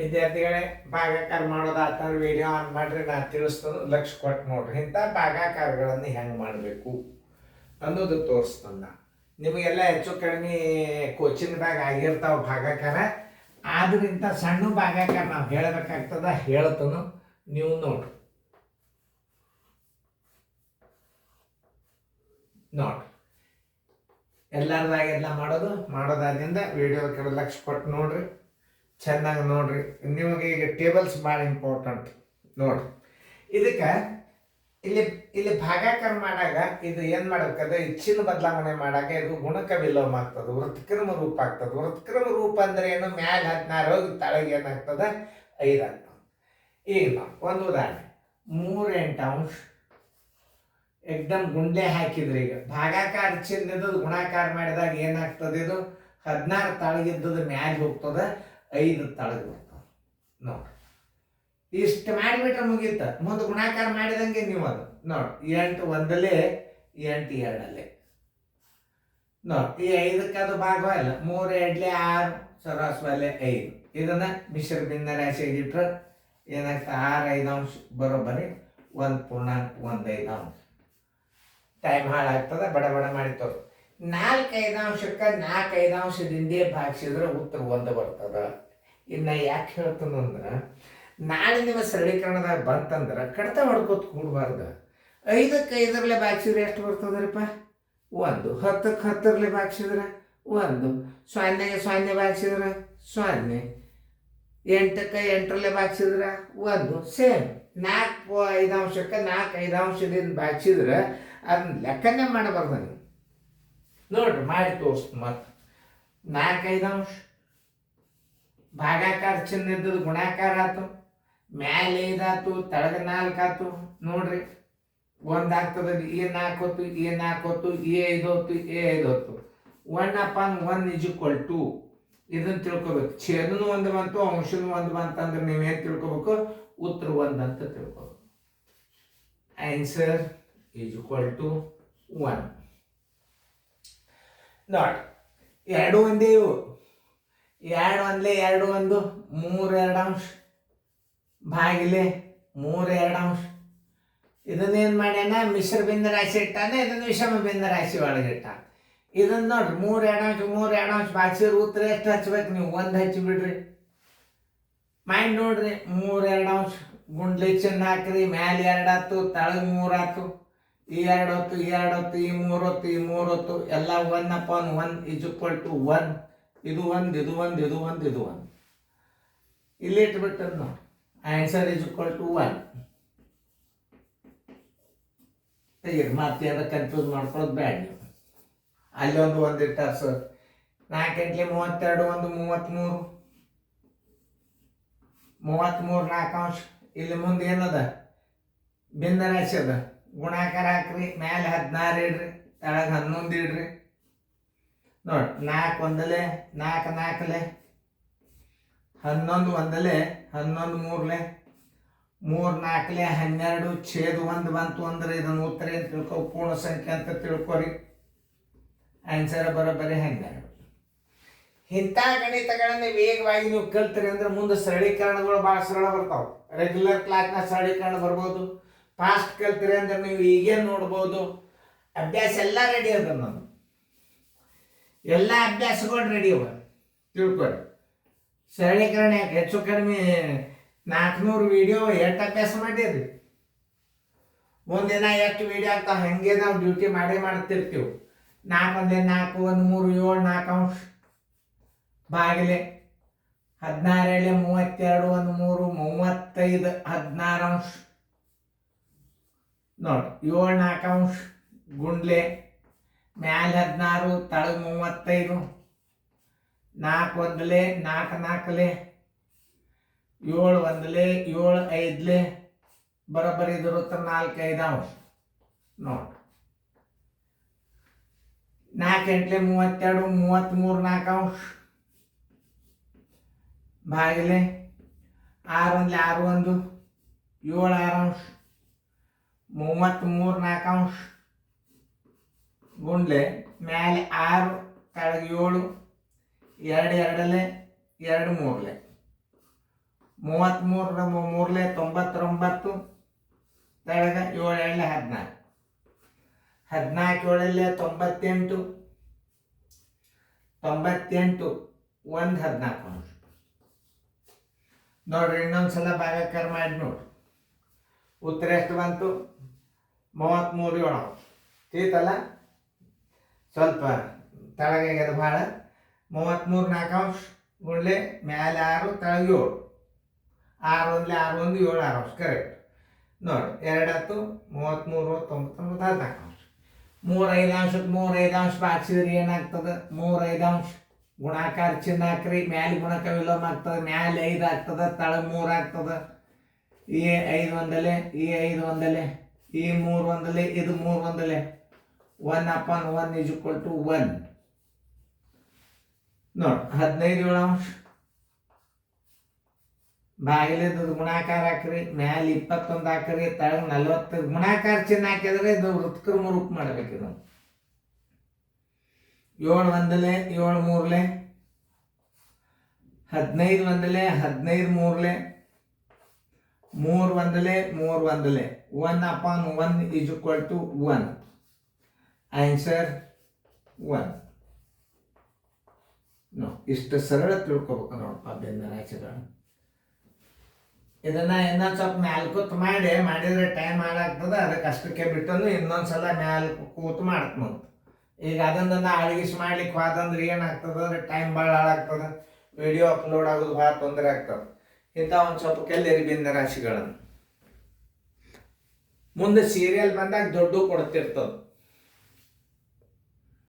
ವಿದ್ಯಾರ್ಥಿಗಳೇ, ಭಾಗಾಕಾರ ಮಾಡೋದಾತಂದ್ರೆ video on ಮಾಡ್ರಿ, ನಾನು ತಿಳಿಸ್ತದೆ, ಲಕ್ಷ ಕೊಟ್ಟು ನೋಡ್ರಿ. ಇಂಥ ಭಾಗಾಕಾರಗಳನ್ನು ಹೆಂಗೆ ಮಾಡಬೇಕು ಅನ್ನೋದು ತೋರಿಸ್ತಂದ. ನಿಮಗೆಲ್ಲ ಹೆಚ್ಚು ಕಡಿಮೆ ಕೋಚಿಂಗ್ದಾಗ ಆಗಿರ್ತಾವ ಭಾಗಾಕಾರ. ಆದ್ರೆ ಇಂಥ ಸಣ್ಣ ಭಾಗಾಕಾರ ನಾವು ಹೇಳಬೇಕಾಗ್ತದ, ಹೇಳ್ತನು, ನೀವು ನೋಡ್ರಿ. ಎಲ್ಲರದಾಗೆಲ್ಲ ಮಾಡೋದಾದ್ರಿಂದ ವಿಡಿಯೋ ಕಡೆ ಲಕ್ಷ ಕೊಟ್ಟು ನೋಡ್ರಿ, ಚೆನ್ನಾಗಿ ನೋಡ್ರಿ. ನಿಮಗೆ ಈಗ ಟೇಬಲ್ಸ್ ಭಾಳ ಇಂಪಾರ್ಟೆಂಟ್ ನೋಡ್ರಿ. ಇದಕ್ಕೆ ಇಲ್ಲಿ ಭಾಗಾಕಾರ ಮಾಡಾಗ ಇದು ಏನು ಮಾಡ್ಬೇಕಂದ್ರೆ ಇಚ್ಛಿನ ಬದಲಾವಣೆ ಮಾಡಾಗ ಇದು ಗುಣಕ ವಿಲೋಮ ಆಗ್ತದೆ, ವೃತ್ಕರ್ಮ ರೂಪ ಆಗ್ತದೆ. ವೃತ್ಕರ್ಮ ರೂಪ ಅಂದ್ರೆ ಏನು? ಮ್ಯಾಲ 16 ಹೋಗಿ ತಳಗೆ ಏನಾಗ್ತದೆ? 5 ಆಗ್ತದೆ. ಈಗ ನಾವು ಒಂದು ಉದಾಹರಣೆ 3 8 ಎಕ್ದಮ್ ಗುಂಡ್ಲೆ ಹಾಕಿದ್ರಿ. ಈಗ ಭಾಗಾಕಾರ ಚಿನ್ನದ ಗುಣಾಕಾರ ಮಾಡಿದಾಗ ಏನಾಗ್ತದೆ? ಇದು 16 ತಳಗಿದ್ದದ ಮ್ಯಾಲೆ ಹೋಗ್ತದೆ, 5 ತಳಗೆ ಹೋಗ್ತದೆ. ನೋಡ್ರಿ, ಇಷ್ಟು ಮಾಡಿಬಿಟ್ರೆ ಮುಗೀತ. ಮುಂದೆ ಗುಣಾಕಾರ ಮಾಡಿದಂಗೆ ನೀವು ಅದು ನೋಡಿ. 8 1 8 2 ನೋಡಿ. ಈ 5ಕ್ಕೆ ಅದು ಭಾಗವಲ್ಲ. 3 2 6 ಸರಾಸರಿ 5. ಇದನ್ನ ಮಿಶ್ರ ಭಿನ್ನ ರಾಶಿಯಾಗಿಟ್ರೆ ಏನಾಗ್ತದೆ? 6 5 ಬರೋಬ್ಬರಿ 1.15. ಟೈಮ್ ಹಾಳಾಗ್ತದೆ. ಬಡ ಮಾಡಿ ತೋರಿಸ್. 4 5 4 5 ಭಾಗಿಸಿದ್ರೆ ಉತ್ತರ 1 ಬರ್ತದ. ಇನ್ನು ಯಾಕೆ ಹೇಳ್ತಾನಂದ್ರೆ, ನಾಳೆ ನಿಮ್ಮ ಸರಳೀಕರಣದಾಗ ಬಂತಂದ್ರೆ ಕಡಿತ ಹೊಡ್ಕೋತ ಕೂಡಬಾರ್ದು. 5ಕ್ಕೆ 5 ಭಾಗಿಸಿದ್ರೆ ಎಷ್ಟು ಬರ್ತದ್ರಪ್ಪ? 1. 10ಕ್ಕೆ 10 ಭಾಗಿಸಿದ್ರೆ 1. 0ಗೆ 0 ಭಾಗಿಸಿದ್ರೆ 0. 8ಕ್ಕೆ 8 ಭಾಗಿಸಿದ್ರೆ 1. ಸೇಮ್. 4 5 4 5 ಭಾಗಿಸಿದ್ರೆ ಅದನ್ನ ಲೆಕ್ಕನೇ ಮಾಡಬಾರ್ದು ನೀವು. ನೋಡ್ರಿ, ಮಾಡಿ ತೋರಿಸ್ತು. ಮತ್ತೆ 4 5 ಭಾಗಾಕಾರ ಚಿಹ್ನೆ ಇದ್ದದ್ದು ಗುಣಾಕಾರ ಆಯ್ತು. ಮ್ಯಾಲೆ 5 ಆಯ್ತು, ತಳಗ 4 ಆಯ್ತು. ನೋಡ್ರಿ, 1 ಆಗ್ತದೆ. ಎ 4 ಹೊತ್ತು, ಎ 4 ಹೊತ್ತು, ಎ 5 ಹೊತ್ತು, ಎ 5 ಹೊತ್ತು. 1/1 = ಇದನ್ನ ತಿಳ್ಕೊಬೇಕು. ಛೇದನು 1 ಬಂತು, ಅಂಶನು 1 ಬಂತಂದ್ರೆ ನೀವೇನು ತಿಳ್ಕೊಬೇಕು? ಉತ್ತರ 1 ಅಂತ ತಿಳ್ಕೊಬೇಕು. ಆನ್ಸರ್ = 1. ನೋಡಿ, 2 1 ಇವು. 2 1 2 1 3 2 ಭಾಗಿಲೆ 3 2. ಇದನ್ನೇನು ಮಾಡ್ಯಾನ? ಮಿಶ್ರ ಭಿನ್ನ ರಾಶಿ ಇಟ್ಟಾನೆ, ಇದನ್ನು ವಿಷಮ ಭಿನ್ನ ರಾಶಿ ಒಳಗೆ ಇಟ್ಟ. ಇದನ್ನ ನೋಡ್ರಿ, 3 2 ಭಾಗಿಸಿದ್ರೆ ಉತ್ತರ ಎಷ್ಟು ಹಚ್ಬೇಕು ನೀವು? 1 ಹಚ್ಚಿಬಿಡ್ರಿ. ಮಾಡಿ ನೋಡ್ರಿ. 3 2 ಗುಂಡ್ಲಿ ಚಿನ್ನ ಹಾಕ್ರಿ. ಮ್ಯಾಲೆ 2 ಆಯ್ತು, ತಳಗ 3 ಆಯ್ತು. ಈ 2 ಹೊತ್ತು, ಈ 2 ಹೊತ್ತು, ಈ 3 ಹೊತ್ತು, ಈ 3 ಹೊತ್ತು, ಎಲ್ಲ 1/1 = 1. ಇದು 1, ಇದು 1, ಇದು 1, ಇದು 1. ಇಲ್ಲಿ ಇಟ್ಬಿಟ್ಟದ್ ನೋಡಿ. ಆನ್ಸರ್ = 1. ತೆಗೀರಿ. ಮತ್ತೇನಾರ ಕನ್ಫ್ಯೂಸ್ ಮಾಡ್ಕೊಳ್ಳೋದು ಬೇಡ ನೀವು. ಅಲ್ಲೊಂದು 1 ಇಟ್ಟಾರ ಸರ್. 4 8 32 1 33. 4 ಇಲ್ಲಿ ಮುಂದೆ ಏನದ? ಭಿನ್ನ ರಾಶಿ ಅದ. ಗುಣಾಕಾರ ಹಾಕ್ರಿ. ಮ್ಯಾಲೆ 16 ಇಡ್ರಿ, ತಳಗ 11 ಇಡ್ರಿ. ನೋಡಿ, 4 1 4 4 11 1 11 3 3 4 12 ಛೇದ 1 ಬಂತು ಅಂದ್ರೆ ಇದನ್ನು ಉತ್ತರ ಏನು ತಿಳ್ಕೊ? ಪೂರ್ಣ ಸಂಖ್ಯೆ ಅಂತ ತಿಳ್ಕೊರಿ. ಆನ್ಸರ್ ಬರೋಬ್ಬರಿ 12. ಇಂಥ ಗಣಿತಗಳನ್ನ ವೇಗವಾಗಿ ನೀವು ಕಲ್ತ್ರಿ ಅಂದ್ರೆ ಮುಂದೆ ಸರಳೀಕರಣಗಳು ಭಾಳ ಸರಳ ಬರ್ತಾವೆ. ರೆಗ್ಯುಲರ್ ಕ್ಲಾಸ್ನ ಸರಳೀಕರಣ ಬರ್ಬೋದು. ಫಾಸ್ಟ್ ಕಲ್ತ್ರಿ ಅಂದ್ರೆ ನೀವು ಈಗೇನು ನೋಡ್ಬೋದು? ಅಭ್ಯಾಸ ಎಲ್ಲ ರೆಡಿ ಅದ. ನಾನು ಎಲ್ಲ ಅಭ್ಯಾಸಗಳು ರೆಡಿ ಅವ, ತಿಳ್ಕೊರಿ. ಸರಳೀಕರಣ ಹೆಚ್ಚು ಕಡಿಮೆ 400 ವಿಡಿಯೋ ಎಷ್ಟು ಅಭ್ಯಾಸ ಮಾಡಿದ್ರಿ? ಮುಂದಿನ ಎಷ್ಟು ವಿಡಿಯೋ ಆಗ್ತಾವ ಹಂಗೆ ನಾವು ಡ್ಯೂಟಿ ಮಾಡ್ತಿರ್ತೀವಿ. 4 1 4 1 3 7 4 ಭಾಗಿಲೆ 16 32 1 3 35 16 ನೋಡಿ. 7 4 ಗುಂಡ್ಲೆ ಮ್ಯಾಲೆ 16 ತಳಗ 35. 4 1 4 4 7 1 7 5 ಬರೋಬ್ಬರಿ ಇದ್ರ ಉತ್ತರ 4 5 ನೋಡಿ. 4 8 32 33 4 ಭಾಗಿಲೆ 6 1 6 1 7 6 33 4 ಗುಂಡ್ಲೆ ಮ್ಯಾಲೆ 6 ತಳಗ 7 2 2 2 3 33 ಮೂರಲೆ 99, ತೆಳಗ 7 ಏಳಲೆ 14, 14 ಏಳಲೆ 98, 98 1 14 ನೋಡ್ರಿ. ಇನ್ನೊಂದ್ಸಲ ಭಾಗಾಕಾರ ಮಾಡಿ ನೋಡ್ರಿ, ಉತ್ತರ ಎಷ್ಟು ಬಂತು? 33 7 ತಿಳಿತಲ್ಲ, ಸ್ವಲ್ಪ ತೆಳಗಾಗ್ಯದ ಭಾಳ. 33 4 ಗುಂಡ್ಲೆ ಮ್ಯಾಲೆ 6 ತೆಳಗೆ 7, 6 1 6 1 7 6 ಕರೆಕ್ಟ್ ನೋಡಿ. 2 ಹತ್ತು 33 99 14 3 5 3 5 ಬಾಚಿದ್ರೆ ಏನಾಗ್ತದೆ? 3 5 ಗುಣಾಕಾರ ಚಿಹ್ನೆ ಹಾಕ್ರಿ, ಮ್ಯಾಲೆ ಗುಣಕ ವಿಲೋಮ ಆಗ್ತದೆ, ಮ್ಯಾಲೆ 5 ಆಗ್ತದೆ, ತಳಗ 3 ಆಗ್ತದೆ. ಈ 5 ಒಂದಲೆ, ಈ 5 ಒಂದಲೆ, ಈ 3 ಒಂದಲೆ, ಇದು 3 ಒಂದಲೆ. 1/1 = 1 ನೋಡಿ. 15 7 ಬಾಗಿಲಿದ್ದು ಗುಣಾಕಾರ ಹಾಕ್ರಿ, ಮ್ಯಾಲೆ 21 ಹಾಕ್ರಿ, ತಳಗ 40. ಗುಣಾಕಾರ ಚಿಹ್ನೆ ಹಾಕಿದ್ರೆ ಇದು ವೃತ್ಕರ್ಮ ರೂಪ ಮಾಡ್ಬೇಕು. ಇದು 7 ಒಂದಲೆ 7 ಮೂರಲೆ, 15 ಒಂದಲೆ 15 ಮೂರಲೆ, 3 ಒಂದಲೆ 3 ಒಂದಲೆ. 1/1 = 1. ಆನ್ಸರ್ 1. ಇಷ್ಟು ಸರಳ ತಿಳ್ಕೊಬೇಕು ನೋಡಪ್ಪ ಬೆಂದರಾಚೆಗಳು. ಇದನ್ನ ಇನ್ನೊಂದು ಸ್ವಲ್ಪ ಮ್ಯಾಲ್ಕೂತ್ ಮಾಡಿದ್ರೆ ಟೈಮ್ ಹಾಳಾಗ್ತದೆ. ಅದಕ್ಕೆ ಅಷ್ಟಕ್ಕೆ ಬಿಟ್ಟು ಇನ್ನೊಂದ್ಸಲ ಮ್ಯಾಲ್ ಕೂತು ಮಾಡ್ತಂತ. ಈಗ ಅದನ್ನ ಅಳಗಿಸಿ ಮಾಡ್ಲಿಕ್ಕೆ ಹೋದಂದ್ರೆ ಏನಾಗ್ತದೆ ಅಂದ್ರೆ ಟೈಮ್ ಭಾಳ ಹಾಳಾಗ್ತದೆ, ವಿಡಿಯೋ ಅಪ್ಲೋಡ್ ಆಗೋದು ಭಾಳ ತೊಂದರೆ ಆಗ್ತದೆ. ಇಂಥ ಒಂದು ಸ್ವಲ್ಪ ಕೆಲ್ಲೇರಿ ಬಿಂದ ರಾಶಿಗಳನ್ನು ಮುಂದೆ ಸೀರಿಯಲ್ ಬಂದಾಗ ದೊಡ್ಡ ಕೊಡ್ತಿರ್ತದೆ.